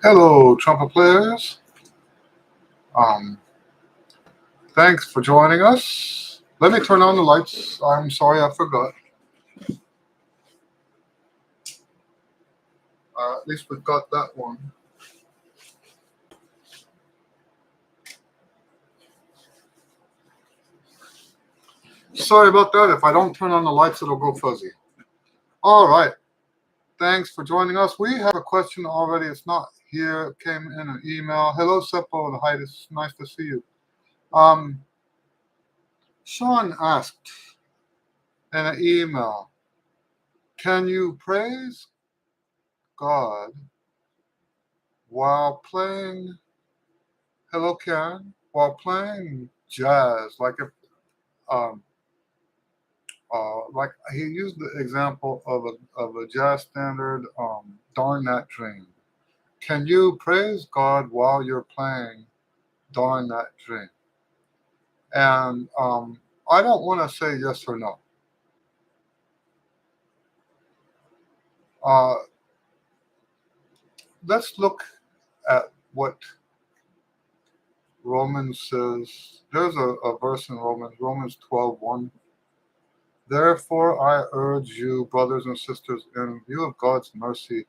Hello, trumpet players. Um, Thanks for joining us. Let me turn on the lights. I'm sorry I forgot. At least we've got that one. Sorry about that. If I don't turn on the lights, it'll go fuzzy. All right. Thanks for joining us. We have a question already. It's not here. It came in an email. Hello, Seppo. Hi, it's nice to see you. Um, Sean asked in an email, can you praise God while playing Hello Ken, while playing jazz, um, like he used the example of a jazz standard, "Darn That Dream." Can you praise God while you're playing "Darn That Dream"? And I don't want to say yes or no. Uh, let's look at what Romans says. There's a verse in Romans 12:1. Therefore, I urge you, brothers and sisters, in view of God's mercy,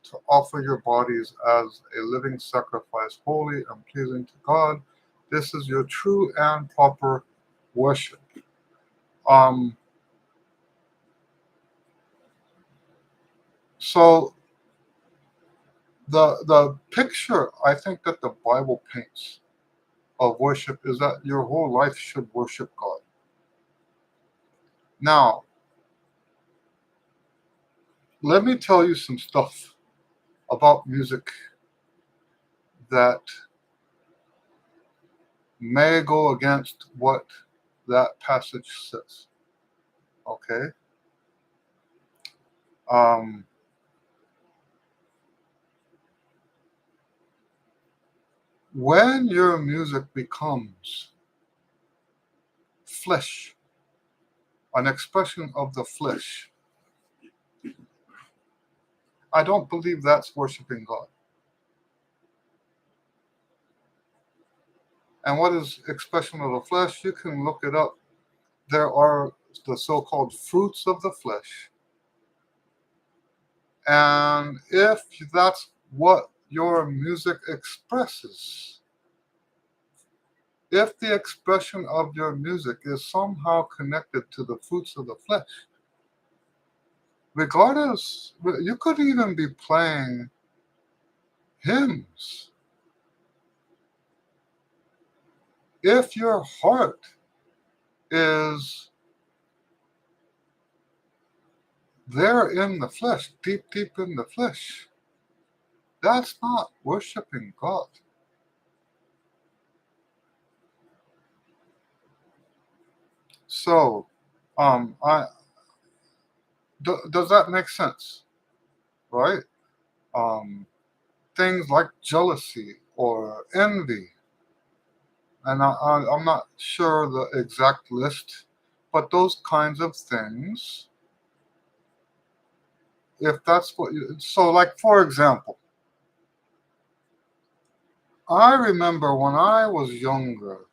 to offer your bodies as a living sacrifice, holy and pleasing to God. This is your true and proper worship. Um, so the picture I think that the Bible paints of worship is that your whole life should worship God. Now, let me tell you some stuff about music that may go against what that passage says. Okay. Um, when your music becomes flesh, an expression of the flesh, I don't believe that's worshiping God. And what is expression of the flesh? You can look it up. There are the so-called fruits of the flesh. And if that's what your music expresses, if the expression of your music is somehow connected to the fruits of the flesh, regardless, you could even be playing hymns. If your heart is there in the flesh, deep, deep in the flesh, that's not worshiping God. So, I does that make sense, right? Um, Things like jealousy or envy, and I'm not sure the exact list, but those kinds of things. If that's what you, so like for example, I remember when I was younger,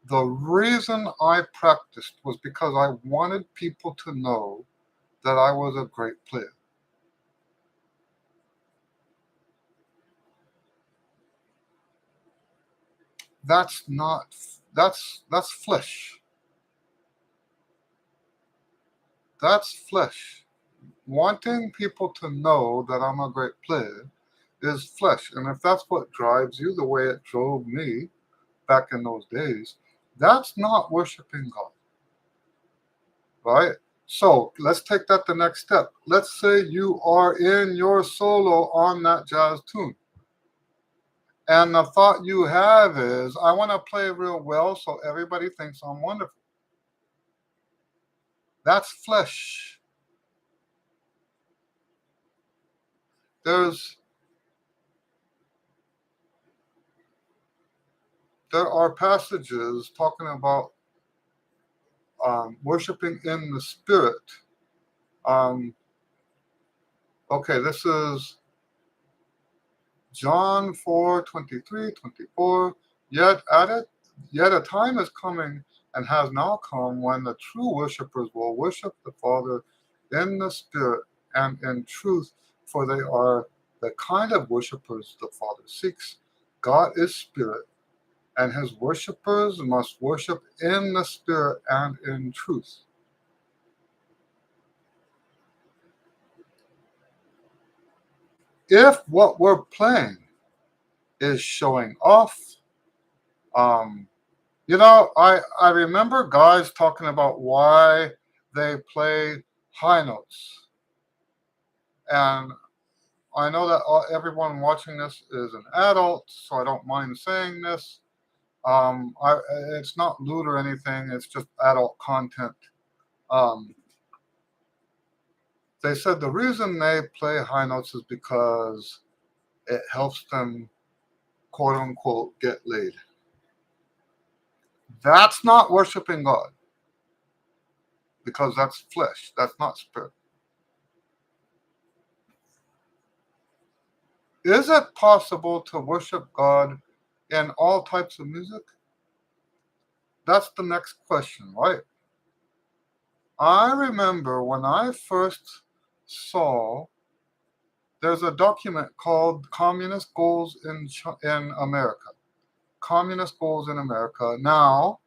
the reason I practiced was because I wanted people to know that I was a great player. That's not that's flesh. That's flesh. Wanting people to know that I'm a great player is flesh. And if that's what drives you the way it drove me back in those days, that's not worshiping God, right? So let's take that the next step. Let's say you are in your solo on that jazz tune. And the thought you have is, I want to play real well so everybody thinks I'm wonderful. That's flesh. There's there are passages talking about worshiping in the spirit. Um, okay, this is John 4:23-24. Yet a time is coming and has now come when the true worshippers will worship the Father in the Spirit and in truth, for they are the kind of worshippers the Father seeks. God is Spirit, and his worshippers must worship in the Spirit and in truth. If what we're playing is showing off, um, I remember guys talking about why they play high notes. And I know that everyone watching this is an adult, so I don't mind saying this. It's not lewd or anything, it's just adult content. Um, they said the reason they play high notes is because it helps them, quote unquote, get laid. That's not worshiping God because that's flesh, that's not spirit. Is it possible to worship God in all types of music? That's the next question, right? I remember when I first saw there's a document called Communist Goals in America. Communist Goals in America. Now,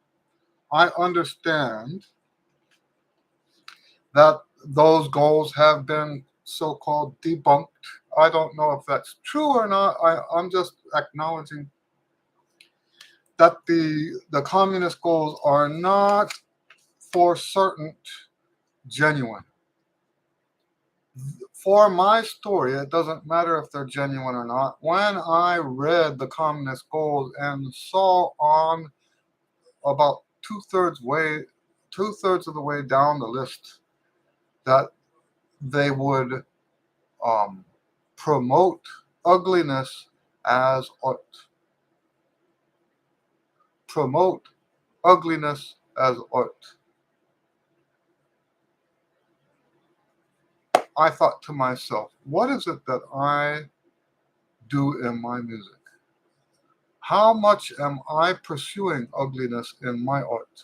I understand that those goals have been so called debunked. I don't know if that's true or not. I'm just acknowledging that the communist goals are not for certain genuine. For my story, it doesn't matter if they're genuine or not. When I read the communist goals and saw on about two thirds of the way down the list that they would um, promote ugliness as art, promote ugliness as art. I thought to myself, what is it that I do in my music? How much am I pursuing ugliness in my art?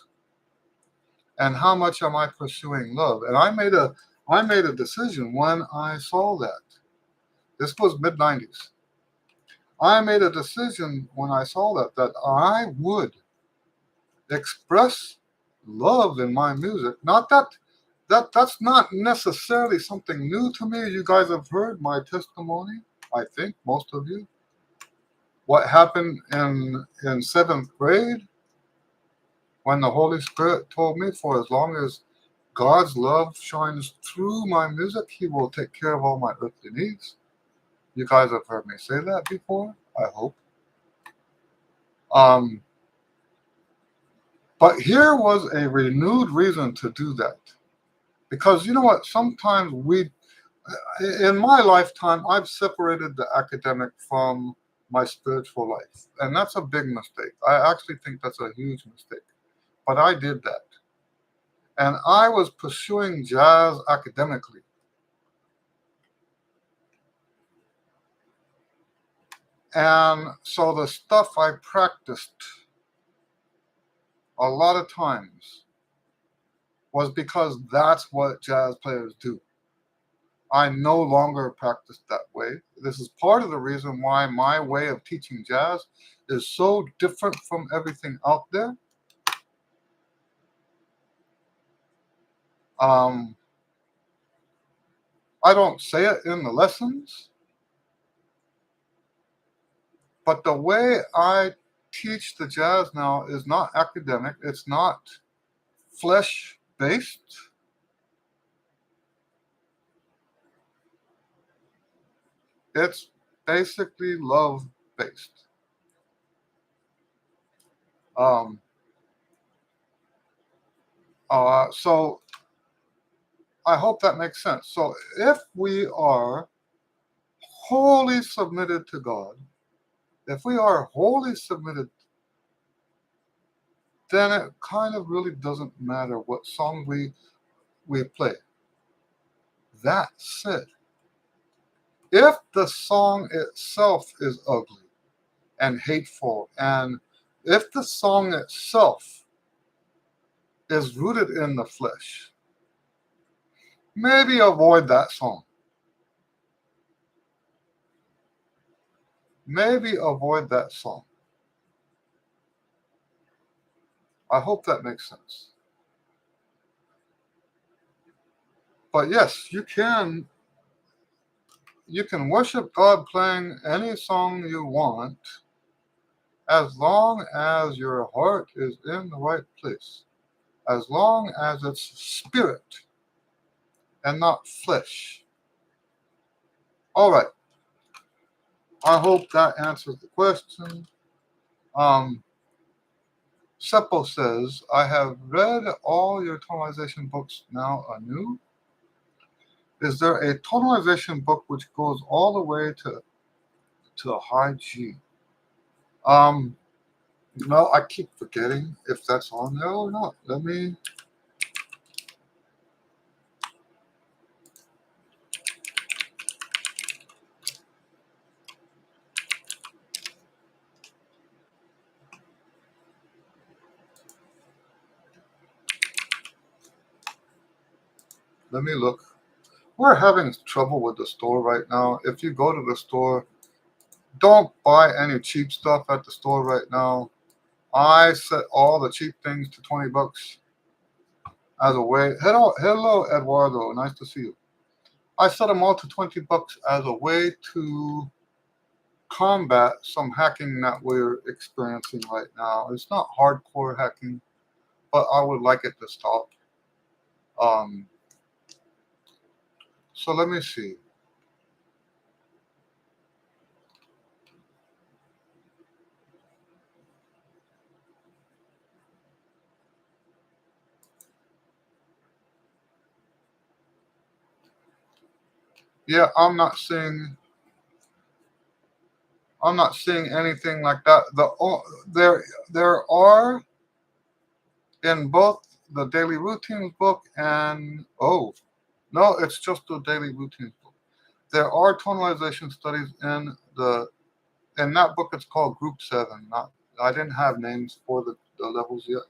And how much am I pursuing love? And I made a decision when I saw that. This was mid 90s. I made a decision when I saw that I would express love in my music. Not that's not necessarily something new to me. You guys have heard my testimony, I think most of you. What happened in seventh grade when the Holy Spirit told me, for as long as God's love shines through my music, He will take care of all my earthly needs. You guys have heard me say that before, I hope. Um, but here was a renewed reason to do that. Because you know what? Sometimes in my lifetime, I've separated the academic from my spiritual life. And that's a big mistake. I actually think that's a huge mistake. But I did that. And I was pursuing jazz academically. And so the stuff I practiced a lot of times was because that's what jazz players do. I no longer practice that way. This is part of the reason why my way of teaching jazz is so different from everything out there. Um, I don't say it in the lessons, but the way I teach the jazz now is not academic, it's not flesh based, it's basically love based. Um, so I hope that makes sense. So if we are wholly submitted to God, if we are wholly submitted, then it kind of really doesn't matter what song we play. That said, If the song itself is ugly and hateful, and if the song itself is rooted in the flesh, maybe avoid that song. Maybe avoid that song. I hope that makes sense. But yes, you can worship God playing any song you want as long as your heart is in the right place. As long as it's spirit and not flesh. All right. I hope that answers the question. Um, Seppo says, I have read all your tonalization books now anew. Is there a tonalization book which goes all the way to a high G? Um, no, I keep forgetting if that's on there or not. Let me look. We're having trouble with the store right now. If you go to the store, don't buy any cheap stuff at the store right now. I set all the cheap things to $20 as a way. Hello, Eduardo. Nice to see you. I set them all to $20 as a way to combat some hacking that we're experiencing right now. It's not hardcore hacking, but I would like it to stop. Um, so let me see. Yeah, I'm not seeing anything like that. There are in both the daily routines book and no, it's just the daily routines book. There are tonalization studies in that book. It's called Group Seven. Not I didn't have names for the levels yet.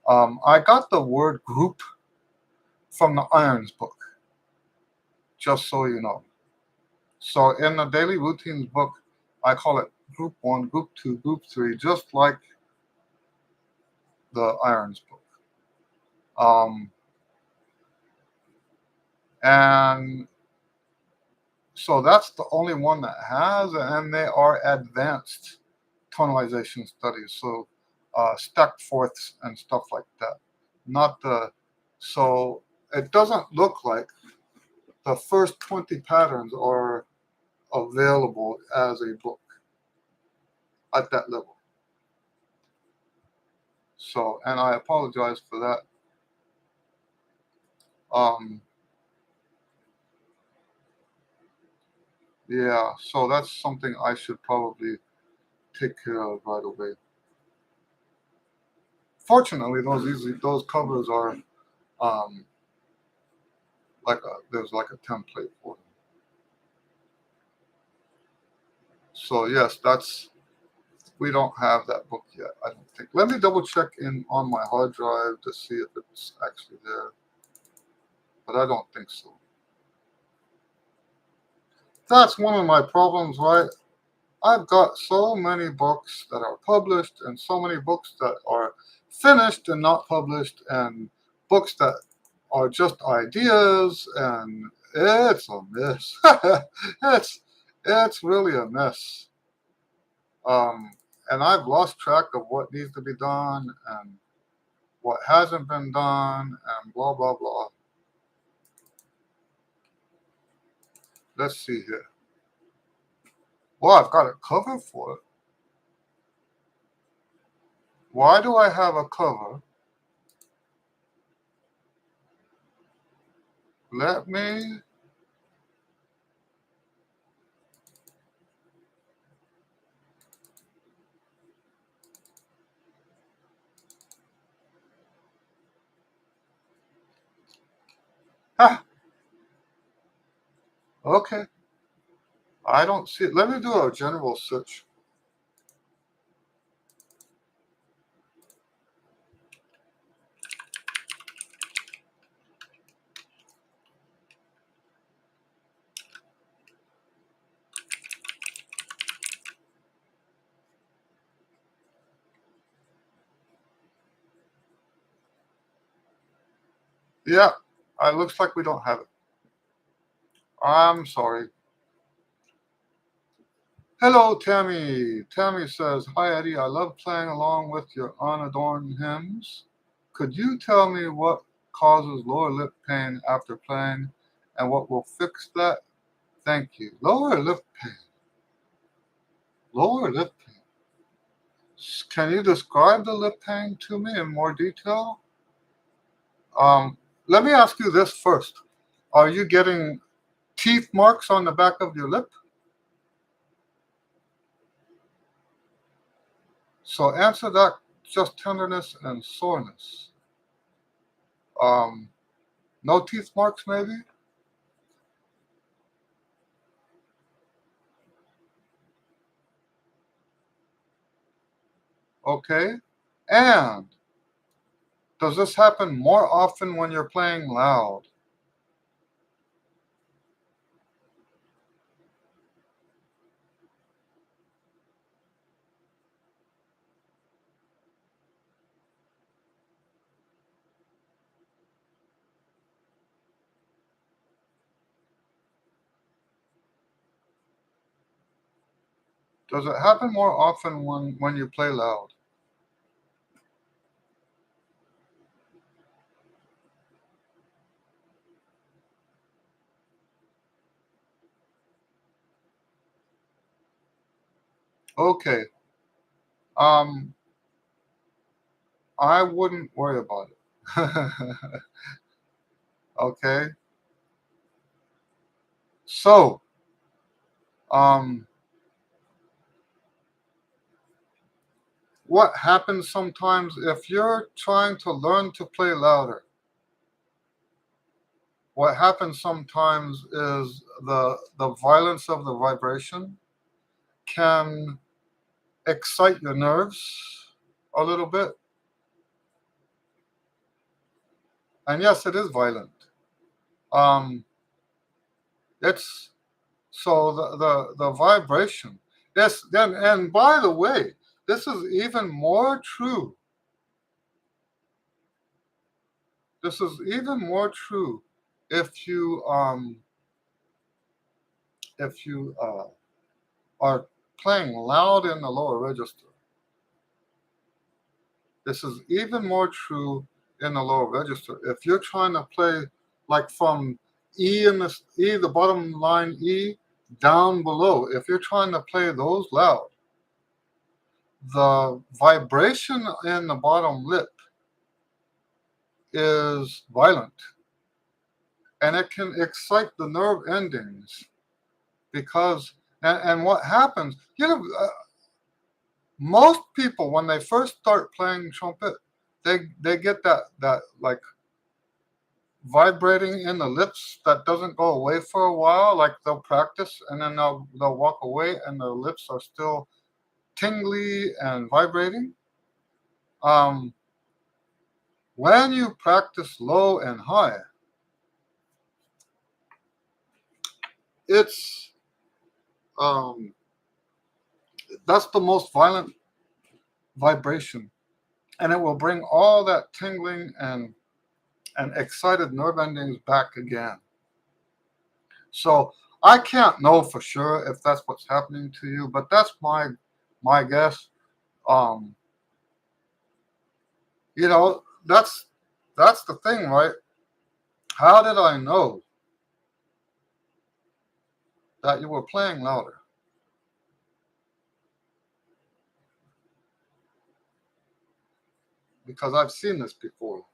I got the word group from the Irons book, just so you know. So in the daily routines book, I call it Group One, Group Two, Group Three, just like the Irons book. Um, and so that's the only one that has, and they are advanced tonalization studies. So stacked fourths and stuff like that. Not the so it doesn't look like the first 20 patterns are available as a book at that level. So, and I apologize for that. Um, yeah, so that's something I should probably take care of right away. Fortunately, those covers are um, there's like a template for them. So yes, that's we don't have that book yet. I don't think. Let me double check in on my hard drive to see if it's actually there, but I don't think so. That's one of my problems, right? I've got so many books that are published and so many books that are finished and not published and books that are just ideas and it's a mess. it's really a mess. Um, and I've lost track of what needs to be done and what hasn't been done and blah blah blah. Let's see here. Well, I've got a cover for it. Why do I have a cover? Let me. Ah, okay. I don't see it. Let me do a general search. Yeah, it looks like we don't have it. I'm sorry. Hello, Tammy. Tammy says, "Hi, Eddie. I love playing along with your unadorned hymns. Could you tell me what causes lower lip pain after playing and what will fix that? Thank you." Lower lip pain. Lower lip pain. Can you describe the lip pain to me in more detail? Um, Let me ask you this first. Are you getting teeth marks on the back of your lip? So answer that, just tenderness and soreness. Um, no teeth marks, maybe? Okay. And does this happen more often when you're playing loud? Does it happen more often when you play loud? Okay. Um, I wouldn't worry about it. Okay. So, um, what happens sometimes if you're trying to learn to play louder? What happens sometimes is the violence of the vibration can excite your nerves a little bit. And yes, it is violent. Um, it's so the vibration. Yes, then and by the way, this is even more true. This is even more true if you are playing loud in the lower register. This is even more true in the lower register. If you're trying to play like from E, the bottom line E, down below, if you're trying to play those loud, the vibration in the bottom lip is violent and it can excite the nerve endings because and what happens, most people when they first start playing trumpet, they get that like vibrating in the lips that doesn't go away for a while. Like they'll practice and then they'll walk away and their lips are still tingly and vibrating. Um, when you practice low and high, it's um, that's the most violent vibration, and it will bring all that tingling and excited nerve endings back again. So I can't know for sure if that's what's happening to you, but that's my guess. Um, that's the thing, right? How did I know that you were playing louder? Because I've seen this before.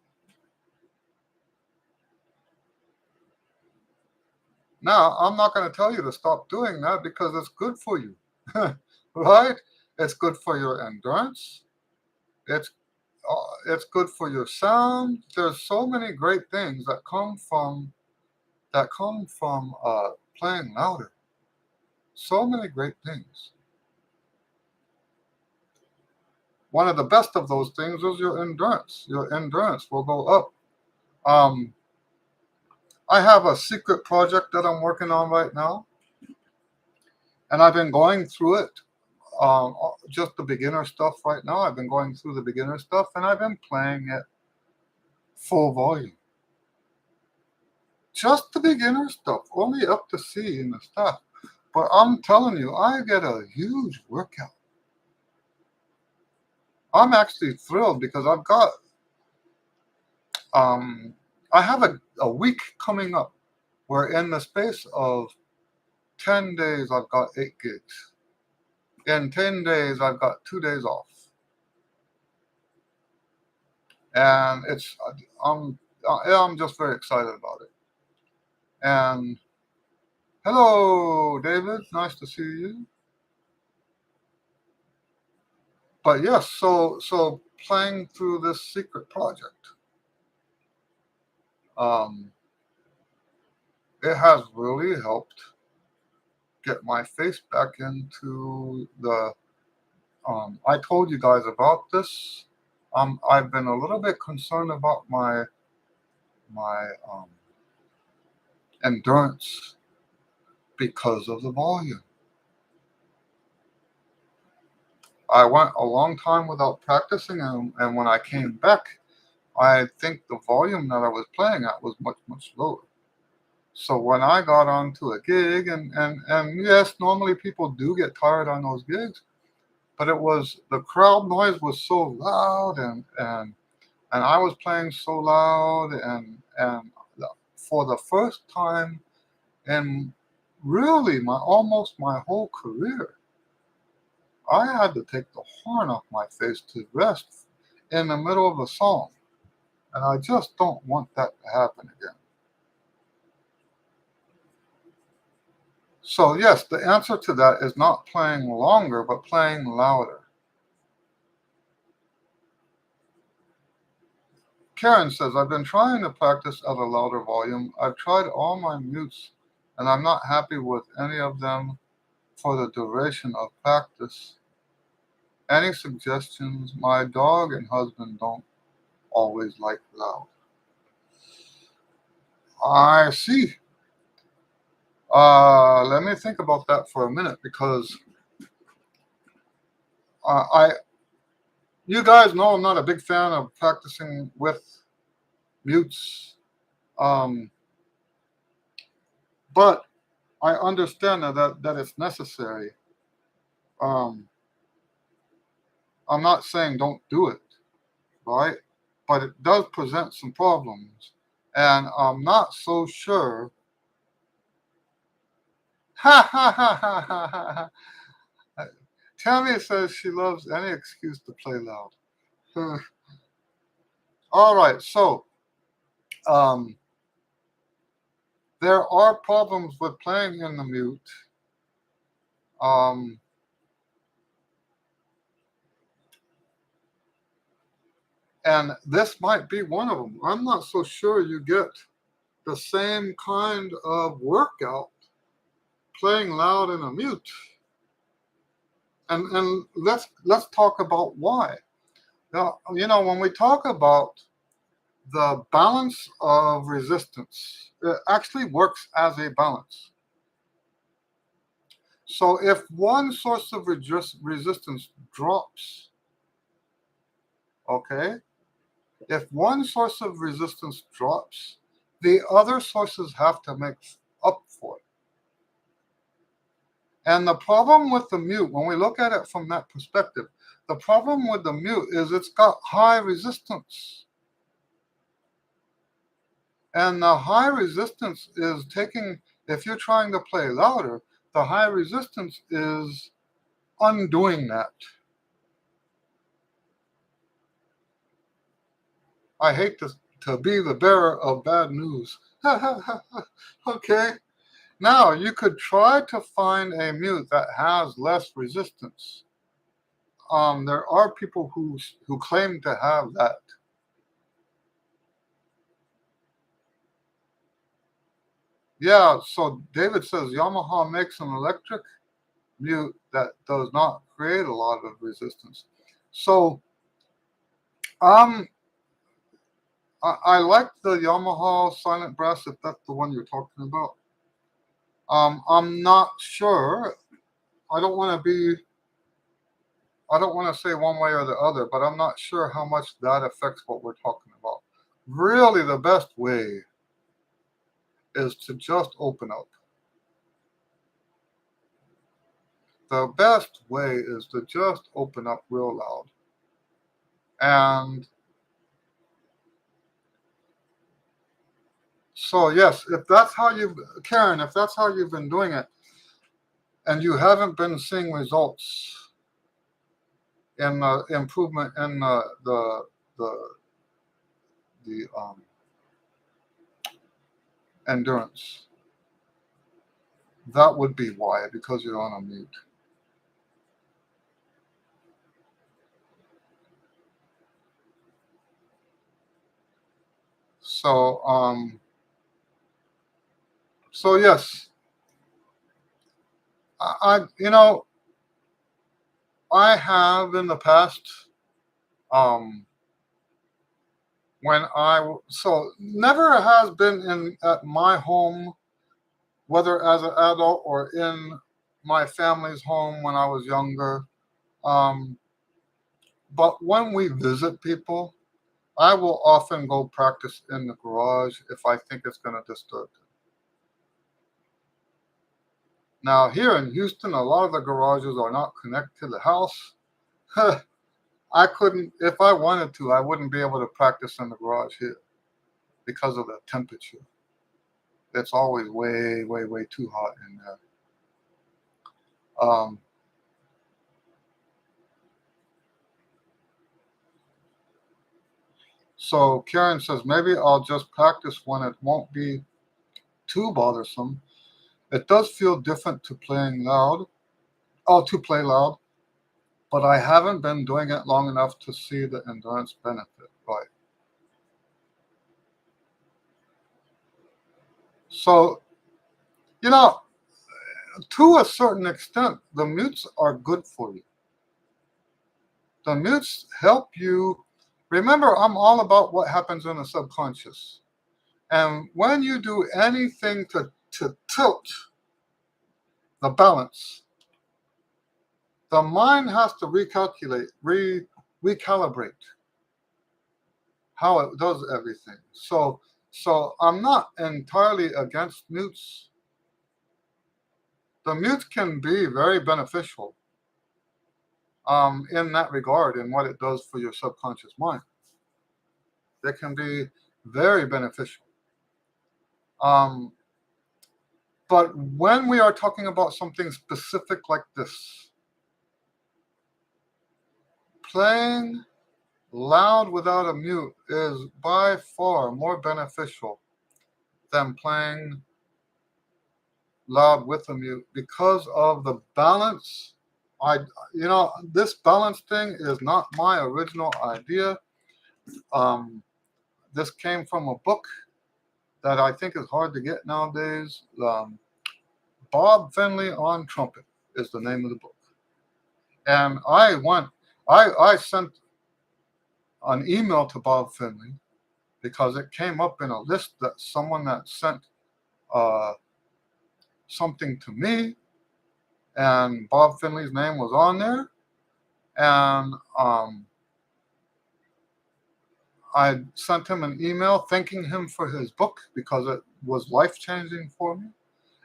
Now, I'm not going to tell you to stop doing that because it's good for you, right? It's good for your endurance. It's it's good for your sound. There's so many great things that come from playing louder. So many great things. One of the best of those things is your endurance. Your endurance will go up. Um, I have a secret project that I'm working on right now, and I've been going through it. Just the beginner stuff right now. I've been going through the beginner stuff, and I've been playing it full volume. Just the beginner stuff, only up to C in the stuff. But I'm telling you, I get a huge workout. I'm actually thrilled because um, I have a week coming up where in the space of 10 days, I've got 8 gigs. In 10 days, I've got 2 days off. And I'm just very excited about it. And hello, David. Nice to see you. But yes, so playing through this secret project, um, it has really helped get my face back into the. I told you guys about this. I've been a little bit concerned about my endurance because of the volume. I went a long time without practicing, and when I came back, I think the volume that I was playing at was much, much lower. So when I got onto a gig, and yes, normally people do get tired on those gigs, but it was the crowd noise was so loud, and I was playing so loud, and for the first time in really my almost my whole career, I had to take the horn off my face to rest in the middle of a song, and I just don't want that to happen again. So yes, the answer to that is not playing longer, but playing louder. Karen says, I've been trying to practice at a louder volume. I've tried all my mutes, and I'm not happy with any of them for the duration of practice. Any suggestions? My dog and husband don't always like loud. I see. Let me think about that for a minute because I, you guys know I'm not a big fan of practicing with mutes, um, but I understand that it's necessary. Um, I'm not saying don't do it, right? But it does present some problems, and I'm not so sure. Ha ha ha ha ha ha. Tammy says she loves any excuse to play loud. All right, so um, there are problems with playing in the mute. Um, and this might be one of them. I'm not so sure you get the same kind of workout playing loud in a mute. And let's talk about why. Now, when we talk about the balance of resistance, it actually works as a balance. So if one source of resistance drops, okay, if one source of resistance drops, the other sources have to make up for it. And the problem with the mute, when we look at it from that perspective, the problem with the mute is it's got high resistance. And the high resistance is if you're trying to play louder, the high resistance is undoing that. I hate to be the bearer of bad news. Okay. Now, you could try to find a mute that has less resistance. There are people who claim to have that. Yeah, so David says Yamaha makes an electric. mute that does not create a lot of resistance. So um, I like the Yamaha silent brass if that's the one you're talking about. I'm not sure. I don't want to be. I don't want to say one way or the other, but I'm not sure how much that affects what we're talking about. Really, the best way is to just open up. The best way is to just open up real loud. And so, yes, if that's how you, Karen, if that's how you've been doing it, and you haven't been seeing results in the improvement in the endurance, that would be why, because you're on a mute. So, so yes, you know, I have in the past, um, when so never has been in at my home, whether as an adult or in my family's home when I was younger. Um, but when we visit people, I will often go practice in the garage if I think it's going to disturb them. Now, here in Houston, a lot of the garages are not connected to the house. I couldn't, if I wanted to, I wouldn't be able to practice in the garage here because of the temperature. It's always way, way, way too hot in there. Um, so Karen says, maybe I'll just practice when it won't be too bothersome. It does feel different to playing loud, to play loud, but I haven't been doing it long enough to see the endurance benefit. Right. So, you know, to a certain extent, the mutes are good for you. The mutes help you. Remember, I'm all about what happens in the subconscious. And when you do anything to tilt the balance, the mind has to recalibrate how it does everything. So I'm not entirely against mutes. The mute can be very beneficial in that regard in what it does for your subconscious mind. It can be very beneficial. Um, but when we are talking about something specific like this, playing loud without a mute is by far more beneficial than playing loud with a mute because of the balance. I, this balance thing is not my original idea. Um, this came from a book that I think is hard to get nowadays. Bob Finley on Trumpet is the name of the book. And I sent an email to Bob Finley because it came up in a list that someone that sent uh, something to me, and Bob Finley's name was on there. And I sent him an email thanking him for his book because it was life changing for me.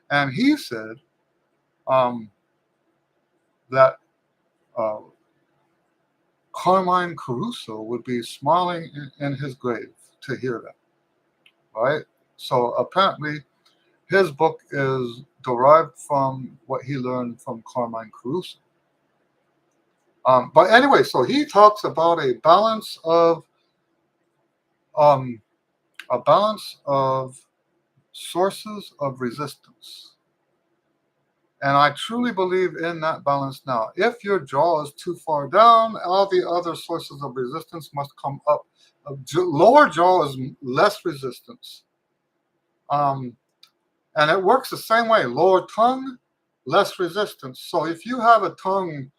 And he said that uh, Carmine Caruso would be smiling in his grave to hear that, right? So apparently, his book is derived from what he learned from Carmine Caruso. But anyway, so he talks about um, a balance of sources of resistance. And I truly believe in that balance now. If your jaw is too far down, all the other sources of resistance must come up. Lower jaw is less resistance. And it works the same way. Lower tongue less resistance. So if you have a tongue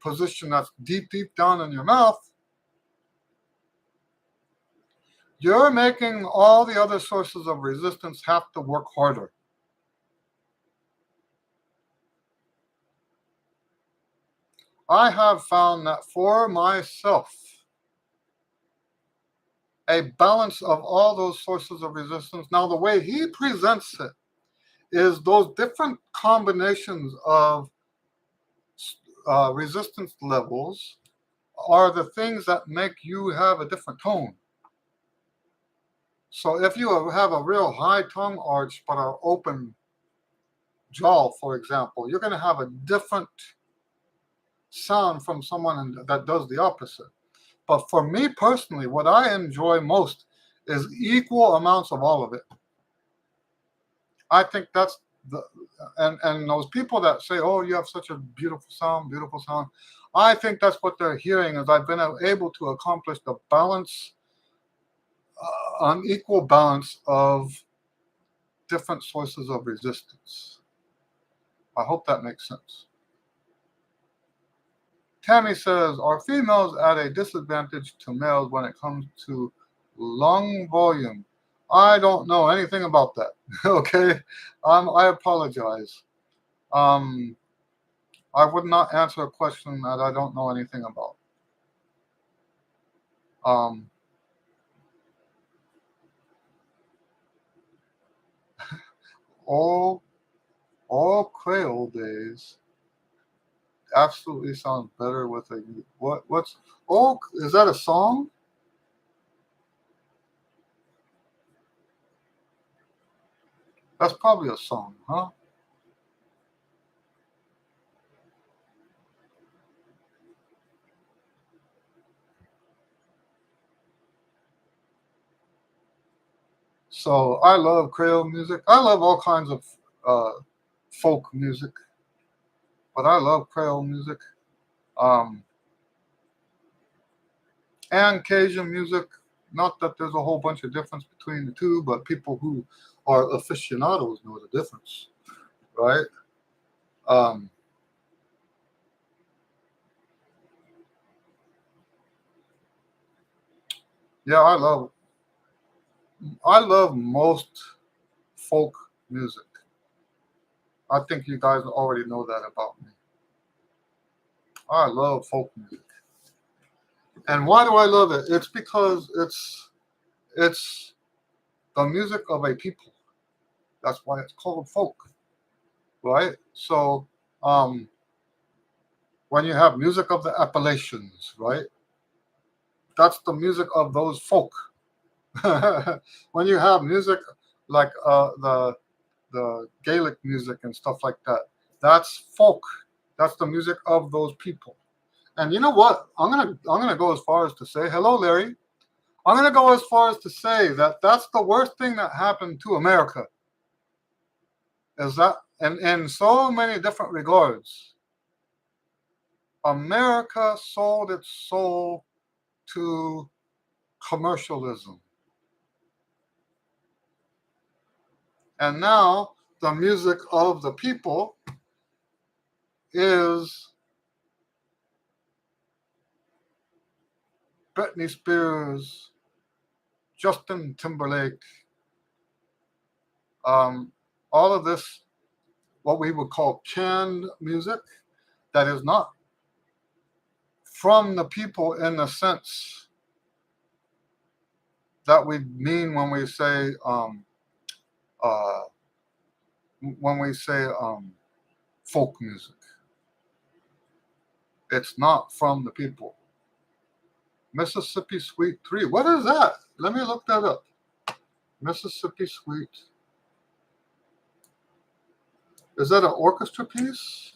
position that's deep, deep down in your mouth, you're making all the other sources of resistance have to work harder. I have found that for myself, a balance of all those sources of resistance. Now, the way he presents it is those different combinations of resistance levels are the things that make you have a different tone. So if you have a real high tongue arch but an open jaw, for example, you're going to have a different sound from someone that does the opposite. But for me personally, what I enjoy most is equal amounts of all of it. I think that's the and those people that say, "Oh, you have such a beautiful sound, beautiful sound." I think that's what they're hearing is I've been able to accomplish the balance, unequal balance of different sources of resistance. I hope that makes sense. Tammy says, "Are females at a disadvantage to males when it comes to lung volume?" I don't know anything about that. Okay, I apologize. Um, I would not answer a question that I don't know anything about. Um, all all Creole days absolutely sounds better with a what's oh is that a song? That's probably a song, huh? So I love Creole music. I love all kinds of uh, folk music, but I love Creole music. Um, and Cajun music. Not that there's a whole bunch of difference between the two, but people who are aficionados know the difference, right? Um, yeah, I love most folk music. I think you guys already know that about me. I love folk music, and why do I love it? It's because it's the music of a people. That's why it's called folk, right? So um, when you have music of the Appalachians, right? That's the music of those folk. When you have music like the Gaelic music and stuff like that, that's folk. That's the music of those people. And you know what? I'm gonna go as far as to say, hello, Larry. I'm gonna go as far as to say that that's the worst thing that happened to America. Is that, and in so many different regards, America sold its soul to commercialism, and now the music of the people is Britney Spears, Justin Timberlake, um, all of this, what we would call canned music, that is not from the people in the sense that we mean uh, when we say folk music. It's not from the people. Mississippi Suite 3. What is that? Let me look that up. Mississippi Suite. Is that an orchestra piece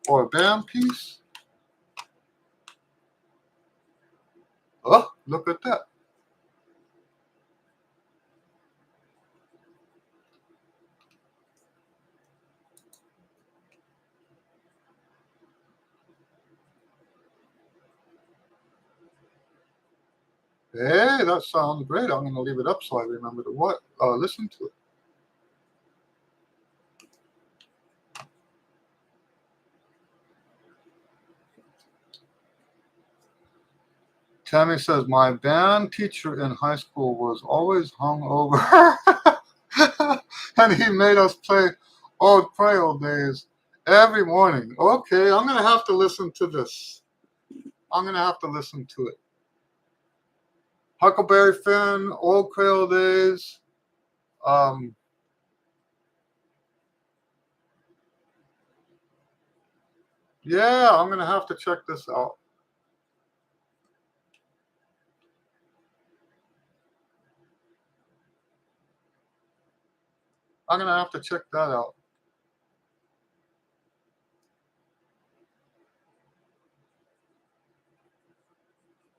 or a band piece? Oh, look at that. Hey, that sounds great. I'm going to leave it up so I remember to listen to it. Tammy says, my band teacher in high school was always hungover. And he made us play Old Crayola Days every morning. Okay, I'm going to have to listen to this. I'm going to have to listen to it. Huckleberry Finn, Old Crayola Days. Yeah, I'm going to have to check this out. I'm going to have to check that out.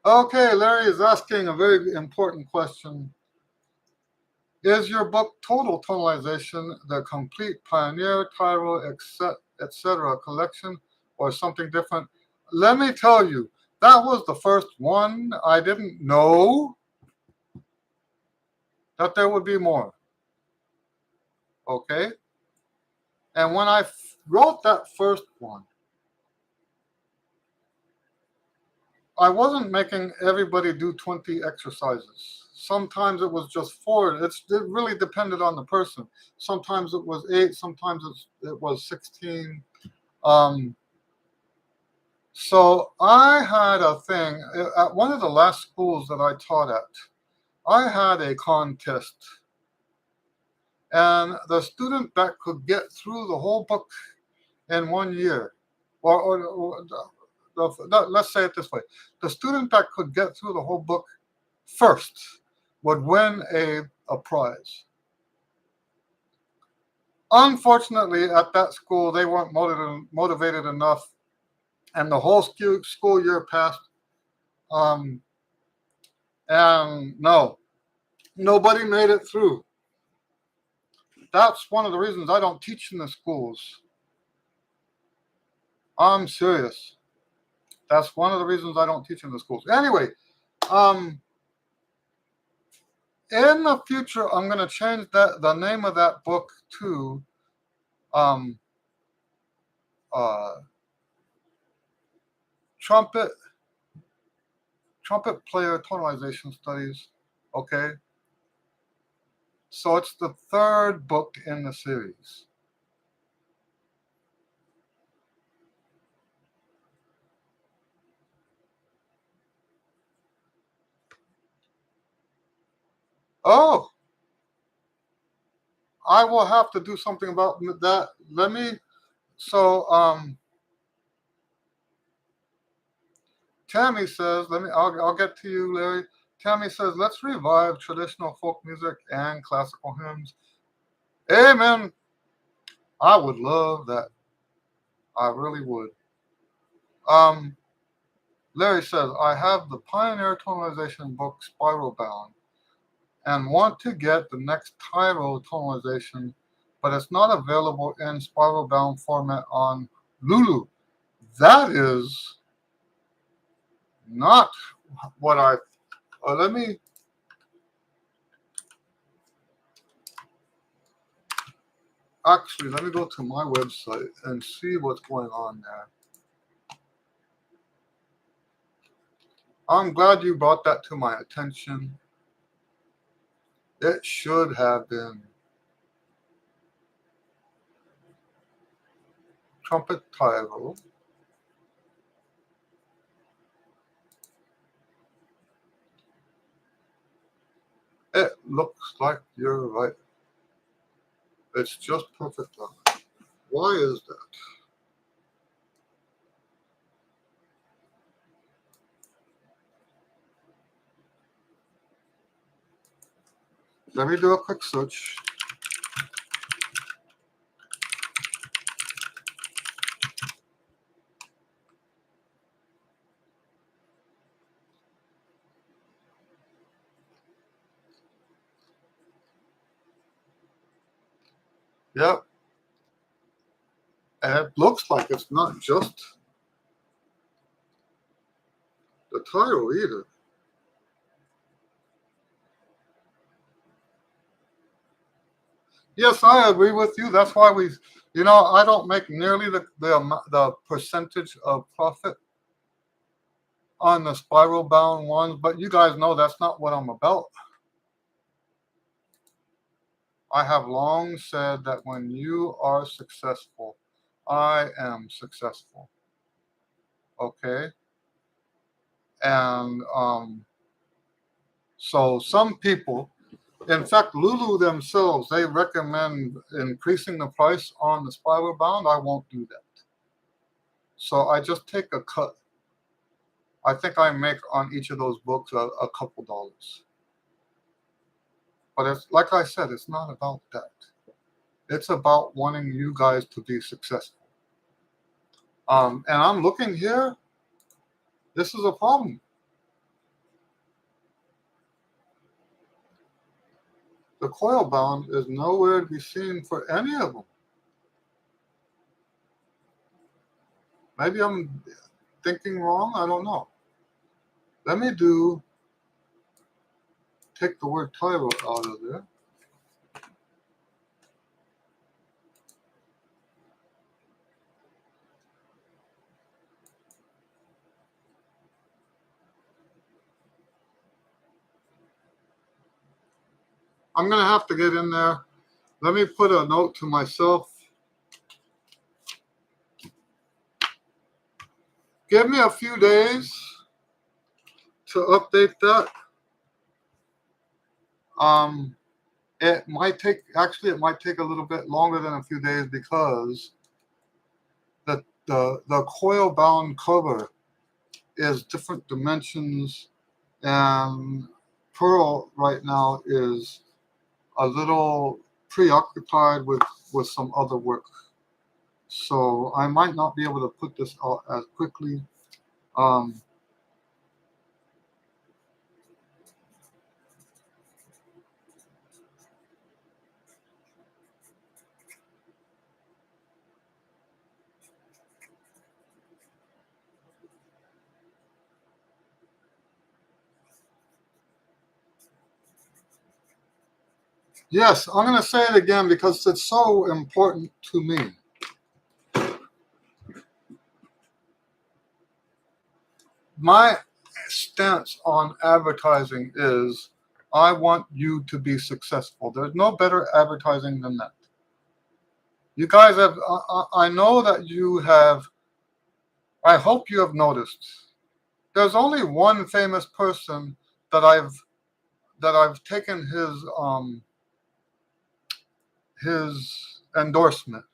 Okay, Larry is asking a very important question. Is your book Total Tonalization the complete Pioneer, Tyro, etc. collection or something different? Let me tell you, that was the first one. I didn't know that there would be more. Okay? And when I wrote that first one, I wasn't making everybody do 20 exercises. Sometimes it was just 4. It really depended on the person. Sometimes it was 8. Sometimes it was 16. So I had a thing at one of the last schools that I taught at. I had a contest, and the student that could get through the whole book in 1 year, or let's say it this way: the student that could get through the whole book first would win a prize. Unfortunately, at that school, they weren't motivated enough, and the whole school year passed. Um, and no, nobody made it through. That's one of the reasons I don't teach in the schools. I'm serious. That's one of the reasons I don't teach in the schools. Anyway, in the future, I'm going to change the name of that book to um, uh, trumpet player tonalization studies. Okay, so it's the 3rd book in the series. Oh, I will have to do something about that. Let me. So Tammy says, I'll get to you, Larry. Tammy says, let's revive traditional folk music and classical hymns. Amen. I would love that. I really would. Um, Larry says, I have the Pioneer Tonalization book Spiral Bound and want to get the next Tyro tonalization, but it's not available in spiral bound format on Lulu. That is not what I. Let me. Actually, let me go to my website and see what's going on there. I'm glad you brought that to my attention. It should have been Trumpet Tyro. It looks like you're right. It's just perfect. Why is that? Let me do a quick search. Yep. And it looks like it's not just the Tyro either. Yes, I agree with you. That's why I don't make nearly the percentage of profit on the spiral bound ones, but you guys know that's not what I'm about. I have long said that when you are successful, I am successful. Okay? And so some people, in fact, Lulu themselves, they recommend increasing the price on the spiral bound. I won't do that. So I just take a cut. I think I make on each of those books a couple dollars. But it's like I said, it's not about that. It's about wanting you guys to be successful. And I'm looking here. This is a problem. The coil bound is nowhere to be seen for any of them. Maybe I'm thinking wrong. I don't know. Let me take the word tyro out of there. I'm going to have to get in there. Let me put a note to myself. Give me a few days to update that. It might take a little bit longer than a few days because the coil bound cover is different dimensions, and Pearl right now is a little preoccupied with some other work. So I might not be able to put this out as quickly. Yes, I'm going to say it again because it's so important to me. My stance on advertising is I want you to be successful. There's no better advertising than that. You guys have, I know that you have, I hope you have noticed. There's only one famous person that I've taken his endorsement,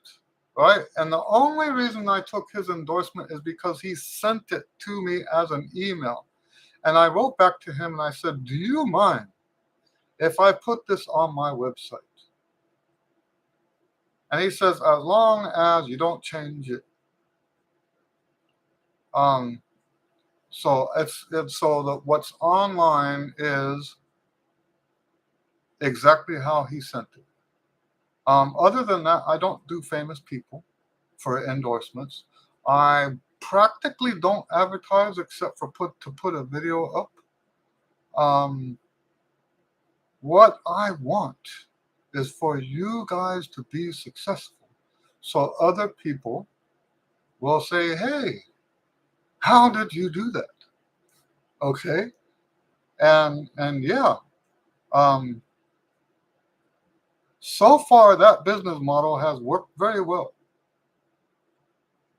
right? And the only reason I took his endorsement is because he sent it to me as an email. And I wrote back to him and I said, do you mind if I put this on my website? And he says, as long as you don't change it. So what's online is exactly how he sent it. Other than that, I don't do famous people for endorsements. I practically don't advertise except for to put a video up. What I want is for you guys to be successful, so other people will say, "Hey, how did you do that?" Okay, and yeah, so far that business model has worked very well.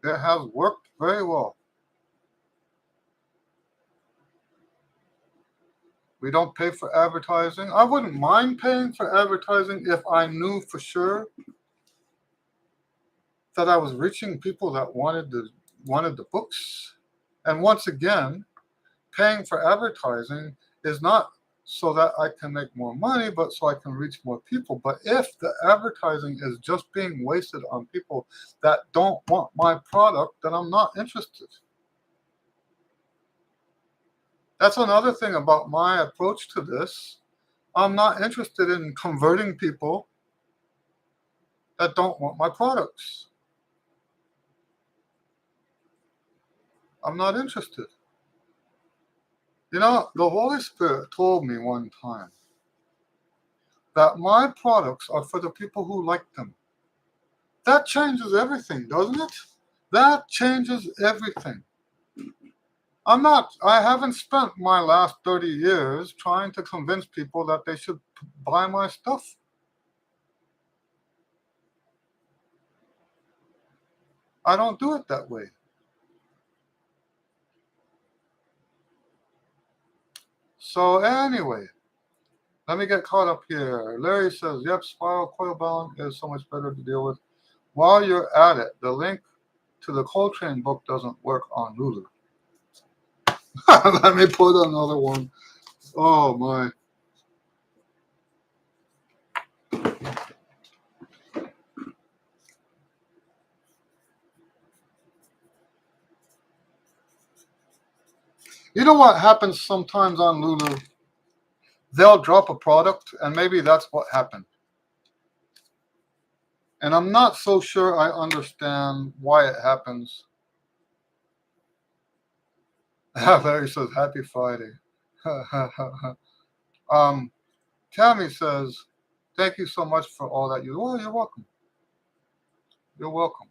It has worked very well. We don't pay for advertising. I wouldn't mind paying for advertising if I knew for sure that I was reaching people that wanted the books. And once again, paying for advertising is not so that I can make more money, but so I can reach more people. But if the advertising is just being wasted on people that don't want my product, then I'm not interested. That's another thing about my approach to this. I'm not interested in converting people that don't want my products. I'm not interested. You know, the Holy Spirit told me one time that my products are for the people who like them. That changes everything, doesn't it? That changes everything. I haven't spent my last 30 years trying to convince people that they should buy my stuff. I don't do it that way. So anyway, let me get caught up here. Larry says, yep, spiral coil bound is so much better to deal with. While you're at it, the link to the Coltrane book doesn't work on Lulu. Let me put another one. Oh my. You know what happens sometimes on Lulu? They'll drop a product, and maybe that's what happened. And I'm not so sure I understand why it happens. Larry says, happy Friday. Tammy says, thank you so much for all that you do. Oh, you're welcome. You're welcome.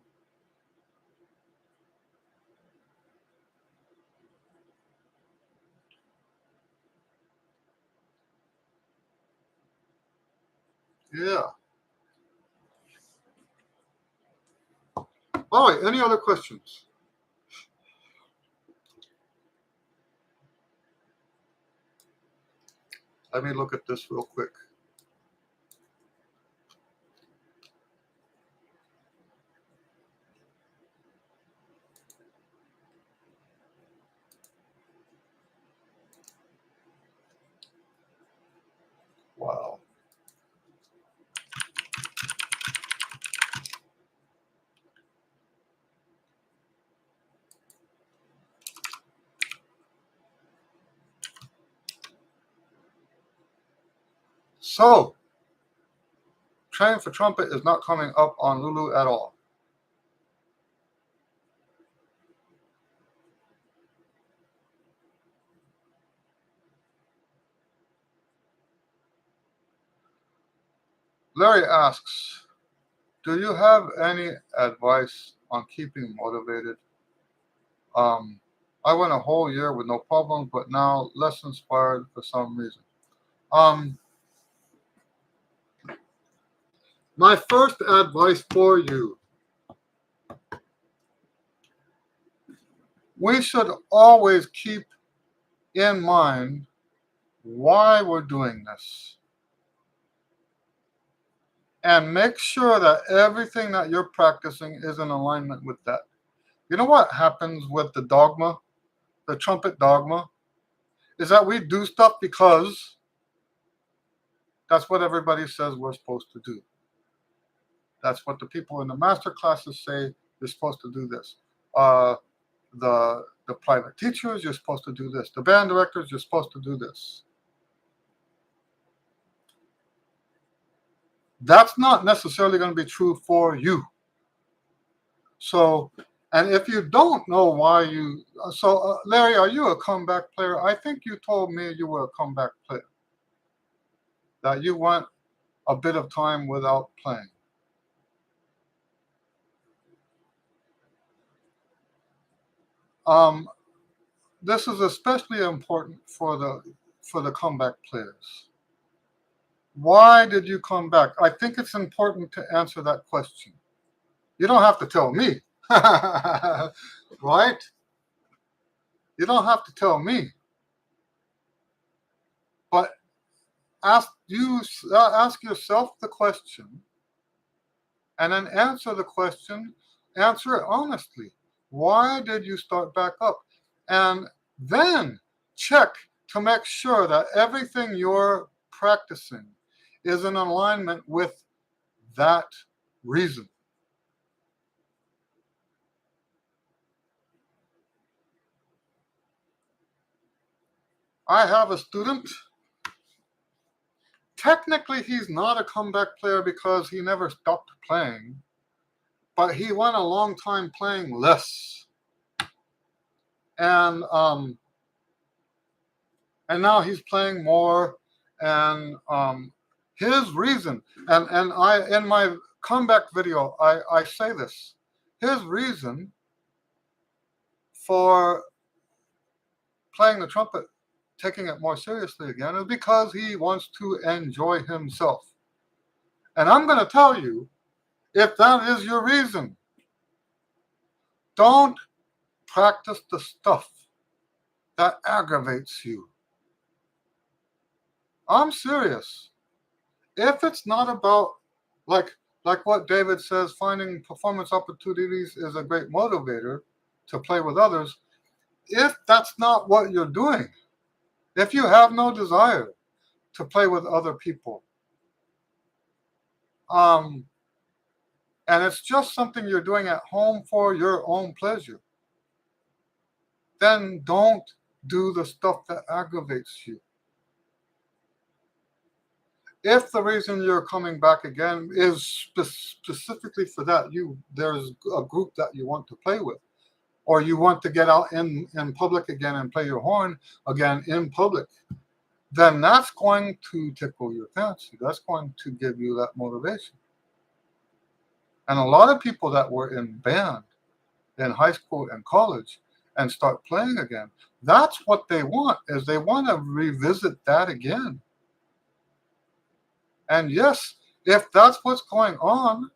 Yeah. All right, any other questions? Let me look at this real quick. Wow. So, Train for Trumpet is not coming up on Lulu at all. Larry asks, do you have any advice on keeping motivated? I went a whole year with no problems, but now less inspired for some reason. Um, my first advice for you, we should always keep in mind why we're doing this. And make sure that everything that you're practicing is in alignment with that. You know what happens with the dogma, the trumpet dogma, is that we do stuff because that's what everybody says we're supposed to do. That's what the people in the master classes say you're supposed to do this. The private teachers, you're supposed to do this. The band directors, you're supposed to do this. That's not necessarily going to be true for you. So, and if you don't know why you, Larry, are you a comeback player? I think you told me you were a comeback player, that you went a bit of time without playing. This is especially important for the comeback players. Why did you come back? I think it's important to answer that question. You don't have to tell me, right? You don't have to tell me, but ask yourself the question, and then answer the question. Answer it honestly. Why did you start back up? And then check to make sure that everything you're practicing is in alignment with that reason. I have a student. Technically, he's not a comeback player because he never stopped playing, but he went a long time playing less. And now he's playing more. And his reason, and I in my comeback video, I say this. His reason for playing the trumpet, taking it more seriously again, is because he wants to enjoy himself. And I'm going to tell you, if that is your reason, don't practice the stuff that aggravates you. I'm serious. If it's not about, like like what David says, finding performance opportunities is a great motivator to play with others. If that's not what you're doing, if you have no desire to play with other people, um, and it's just something you're doing at home for your own pleasure, then don't do the stuff that aggravates you. If the reason you're coming back again is specifically for that, there's a group that you want to play with, or you want to get out in public again and play your horn again in public, then that's going to tickle your fancy. That's going to give you that motivation. And a lot of people that were in band in high school and college and start playing again, that's what they want, is they want to revisit that again. And yes, if that's what's going on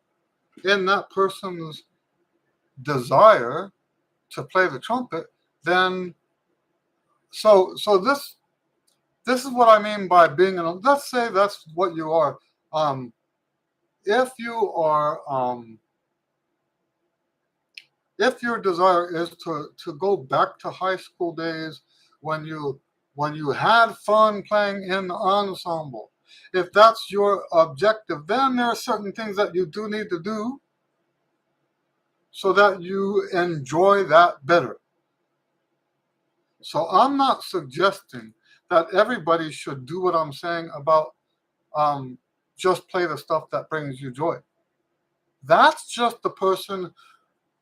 in that person's desire to play the trumpet, then so this is what I mean by being an. Let's say that's what you are. Um, if you are, if your desire is to go back to high school days when you had fun playing in the ensemble, if that's your objective, then there are certain things that you do need to do so that you enjoy that better. So I'm not suggesting that everybody should do what I'm saying about um, just play the stuff that brings you joy. That's just the person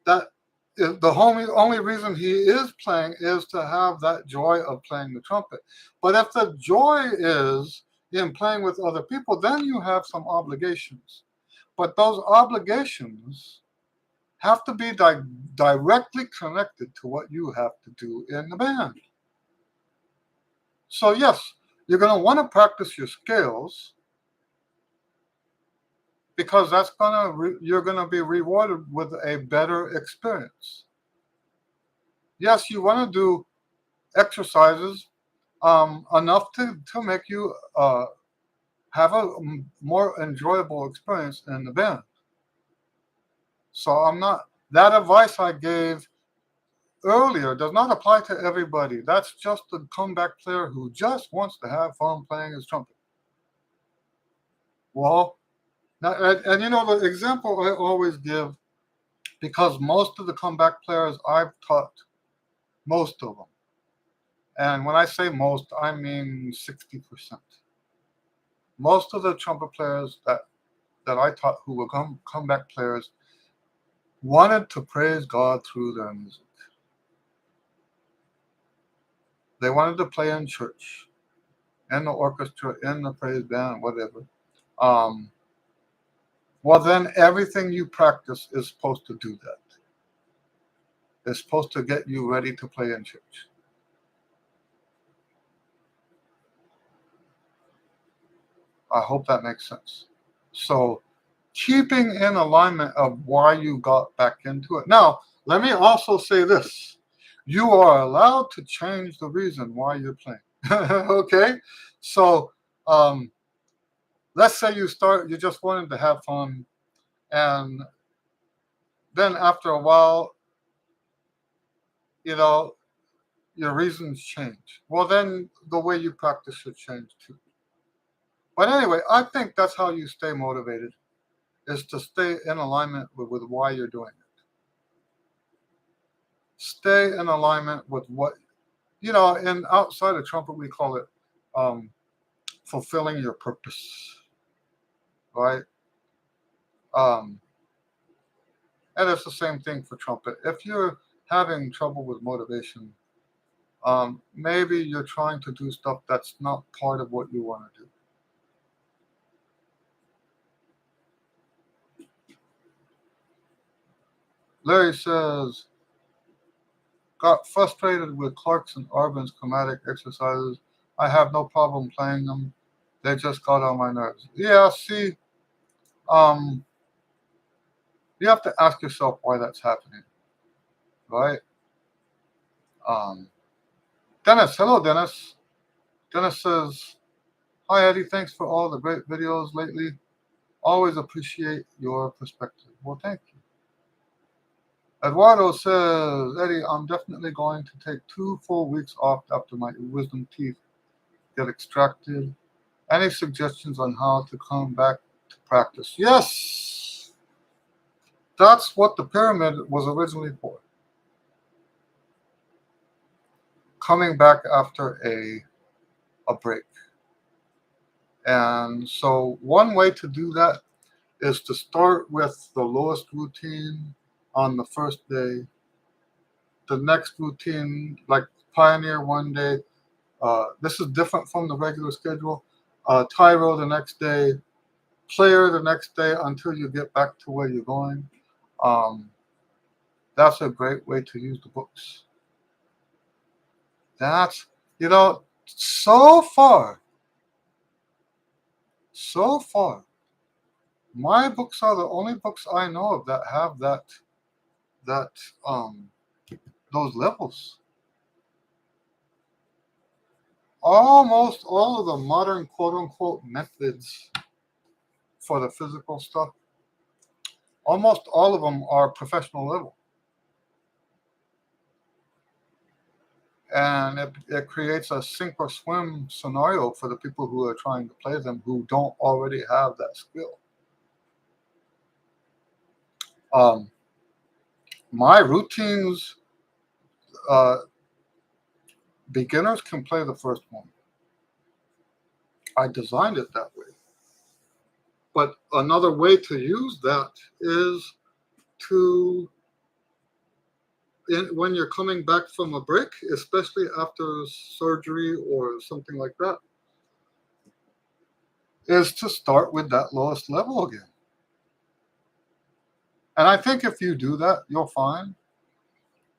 that the only reason he is playing is to have that joy of playing the trumpet. But if the joy is in playing with other people, then you have some obligations. But those obligations have to be directly connected to what you have to do in the band. So yes, you're going to want to practice your scales because you're going to be rewarded with a better experience. Yes, you want to do exercises enough to make you have a more enjoyable experience in the band. So I'm not that advice I gave earlier does not apply to everybody. That's just the comeback player who just wants to have fun playing his trumpet. Well, now, and you know the example I always give, because most of the comeback players I've taught, most of them, and when I say most, I mean 60%. Most of the trumpet players that I taught who were comeback players wanted to praise God through their music. They wanted to play in church, in the orchestra, in the praise band, whatever. Um, well, then everything you practice is supposed to do that. It's supposed to get you ready to play in church. I hope that makes sense. So, keeping in alignment of why you got back into it. Now, let me also say this. You are allowed to change the reason why you're playing. Okay? So, let's say you just wanted to have fun, and then after a while, you know, your reasons change. Well, then the way you practice should change too. But anyway, I think that's how you stay motivated, is to stay in alignment with why you're doing it. Stay in alignment with what, and outside of trumpet, we call it um, fulfilling your purpose, right? Um, and it's the same thing for trumpet. If you're having trouble with motivation, maybe you're trying to do stuff that's not part of what you want to do. Larry says, Got frustrated with Clark's and Arvin's chromatic exercises. I have no problem playing them. They just got on my nerves. Yeah, see, um, you have to ask yourself why that's happening, right? Um, Dennis, hello, Dennis. Dennis says, "Hi, Eddie. Thanks for all the great videos lately. Always appreciate your perspective." Well, thank you. Eduardo says, "Eddie, I'm definitely going to take 2 full weeks off after my wisdom teeth get extracted. Any suggestions on how to come back to practice?" Yes, that's what the pyramid was originally for. Coming back after a break. And so one way to do that is to start with the lowest routine on the first day. The next routine, like Pioneer one day, this is different from the regular schedule. Tyro the next day, Player the next day until you get back to where you're going. Um, that's a great way to use the books. That's, you know, so far, so far, my books are the only books I know of that have that um those levels. Almost all of the modern quote unquote methods for the physical stuff, almost all of them are professional level. And it creates a sink or swim scenario for the people who are trying to play them who don't already have that skill. Um, my routines, uh, beginners can play the first one. I designed it that way. But another way to use that is to, when you're coming back from a break, especially after surgery or something like that, is to start with that lowest level again. And I think if you do that, you'll find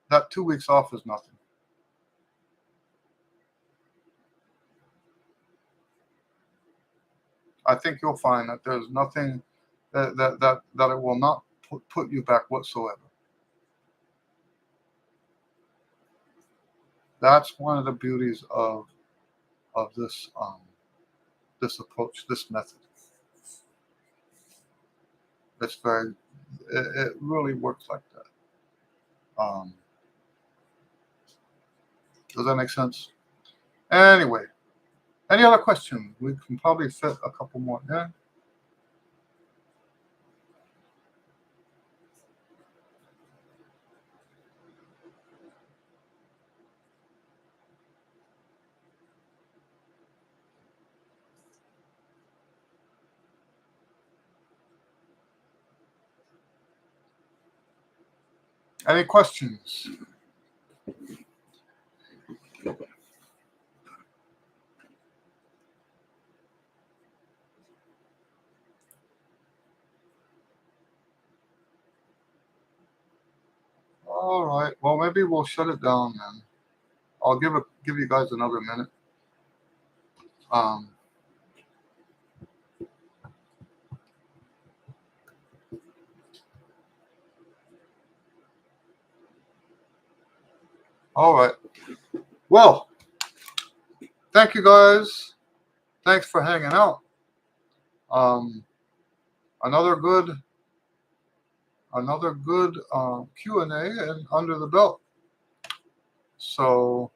that 2 weeks off is nothing. I think you'll find that there's nothing that it will not put you back whatsoever. That's one of the beauties of this approach, this method. It's very, it really works like that. Does that make sense? Anyway, any other questions? We can probably fit a couple more in. Any questions? All right. Well, maybe we'll shut it down then. I'll give you guys another minute. Um, all right. Well, thank you guys. Thanks for hanging out. Um, another good Q and A and under the belt. So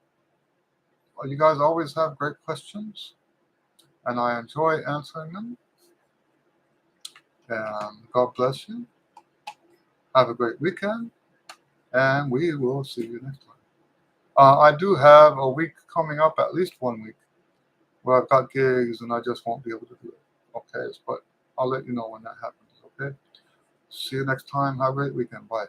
you guys always have great questions, and I enjoy answering them. And God bless you. Have a great weekend, and we will see you next time. I do have a week coming up, at least 1 week, where I've got gigs and I just won't be able to do it. Okay, but I'll let you know when that happens. Okay. See you next time. Have a great weekend. Bye.